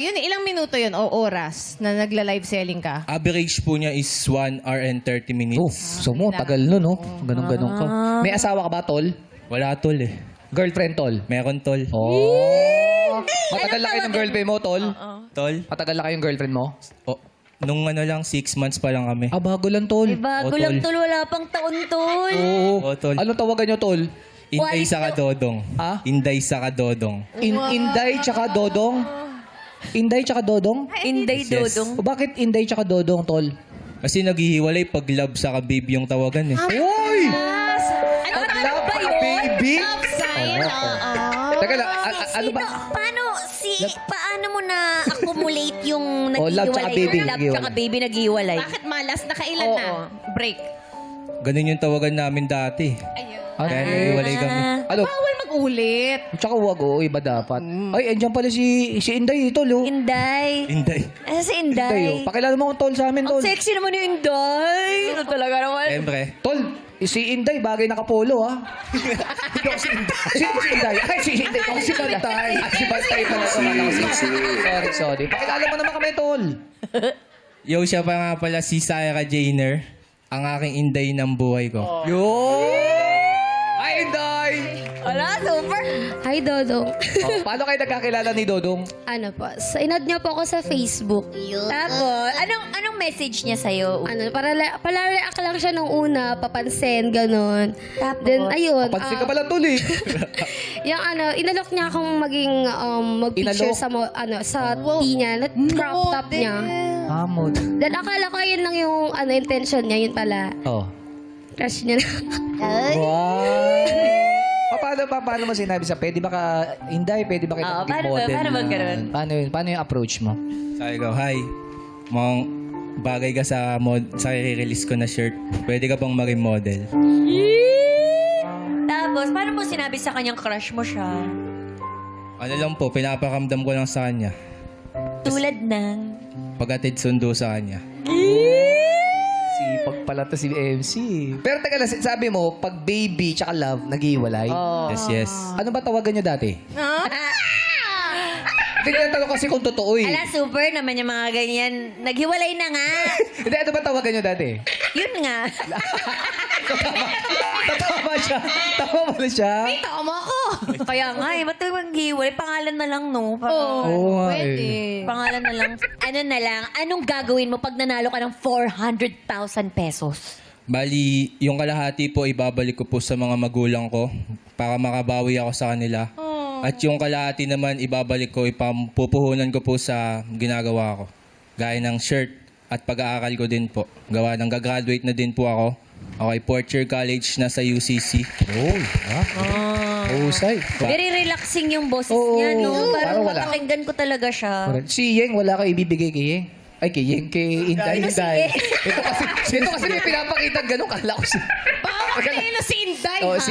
Yun, ilang minuto yun o oras na nagla-live selling ka? Average po niya is 1 hour and 30 minutes. Oh, so mo, tagal nun, no? Ganun-ganun ka. May asawa ka ba, tol? Wala tol eh. Girlfriend, tol? Meron tol. Oh. Matagal na kayo ng girlfriend mo, tol? Tol? Matagal na kayong girlfriend mo? Oh, nung ano lang, 6 months pa lang kami. Ah, bago lang, tol. Bago Oh, lang tol. tol, wala pang taon tol. Oo. Oh, tol. Anong tawagan nyo, tol? Inday Why sa kadodong. Ah? Inday sa kadodong. Inday tsaka Dodong? Inday tsaka Dodong? Inday Yes. Dodong. O bakit Inday tsaka Dodong, tol? Kasi naghihiwalay pag love sa babe yung tawagan eh. Uy! Ano Love ba ka, yun? baby? Love sign? Oo. Teka lang, ano ba? Paano mo na-accumulate yung Oh, love tsaka baby, Love tsaka baby naghiwalay. Bakit malas? Nakailan na? Break. Ganun yung tawagan namin dati. Ayun. Kaya naghihiwalay kami. Ano? Bawal mag-ulit. Tsaka wag, oo, iba dapat. Ay, andyan pala si Inday, tol, oh. Inday. Inday. Ano si Inday, oh. Inday? Pakilala mo ang tol sa amin, Ang tol. sexy naman ni Inday. Ano talaga naman? Siyempre. Tol, si Inday, bagay nakapolo, ha? Hindi ako si Inday. Sino si Inday? Ay, si Inday. Ako si Bantay. Ay, si Bantay pala. Sorry. Pakilala mo naman kami, tol. Yo, siya pa nga pala si Sarah Jainer. Ang aking inday ng buhay ko. Yo! Ay, Inday! Wala, super. Hi, Dodong. Oh, paano kayo nagkakilala ni Dodong? Ano po, inad niya po ako sa Facebook. Tapos, anong message niya sa'yo? Ano, pala-react lang siya nung una, papansin, ganun. Tapos? Then, ayun. Pansin ka pala, tol, eh. Yung ano, inalok niya akong maging mag-picture Inalok? sa tea niya, crop top niya. Amod. Then, akala ko yun lang yung intention niya, yun pala. Oh. Crush niya na. Wow! Paano mo sinabi sa, pwede ba ka, Inday, pwede ba kita Oo, maging paano ba? model? Paano na- magkaroon? Paano yung approach mo? Sabi ko, hi. Mukhang bagay ka sa i-release ko na shirt. Pwede ka bang maging model? Tapos, paano mo sinabi sa kanyang crush mo siya? Ano lang po, pinapakamdam ko lang sa kanya. Tulad ng... Paghatid sundo sa kanya. Sipag pala to si MC. Pero teka lang, sabi mo, pag baby tsaka love, naghiwalay. Yes, yes. Ano ba tawagan nyo dati? Tignan ko kasi kung totoo eh. Ala, super naman yung mga ganyan. Naghiwalay na nga. Hindi, ano ba tawagan nyo dati? Yun nga. Tama siya. Tama pala siya. Tama ko. Kaya nga eh, ba't tayo maghiwalay? Pangalan na lang, no? Oo nga Pwede. Pangalan na lang. Ano na lang, anong gagawin mo pag nanalo ka ng 400,000 pesos? Bali, yung kalahati po ibabalik ko po sa mga magulang ko para makabawi ako sa kanila. At yung kalahati naman ibabalik ko, ipapupuhunan ko po sa ginagawa ko. Gaya ng shirt at pag-aaral ko din po. Gawa ng gagraduate na din po ako. Ako ay fourth year college na sa UCC. Oh, Husay. Very relaxing yung boses Oo, niya, no? parang Parang wala. pakinggan ko talaga siya. Si Yeng, wala ka ibibigay kay Yeng? Ay, kay Yeng, kay Inday. Sino si Yeng? Ito kasi may pinapakita ganun. Kala ko si... Ano si Inday, Oh, ha?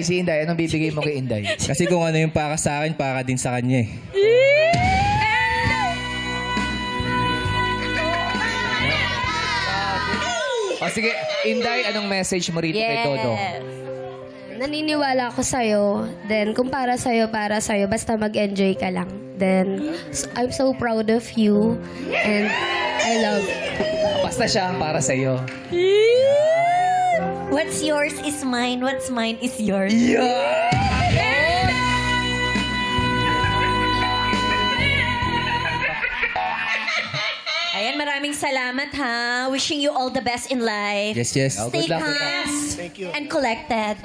si Inday. Anong bibigay mo kay Inday? Kasi kung ano yung para sa akin, para din sa kanya eh. O sige, Inday, anong message mo rito kay Dodo? Naniniwala ako sa'yo. Then, kung para sa'yo, basta mag-enjoy ka lang. Then, I'm so proud of you. And I love you. Basta siya para sa'yo. What's yours is mine, what's mine is yours. Ayan, maraming salamat ha. Wishing you all the best in life. Yes, yes. Stay Good luck, calm and collected.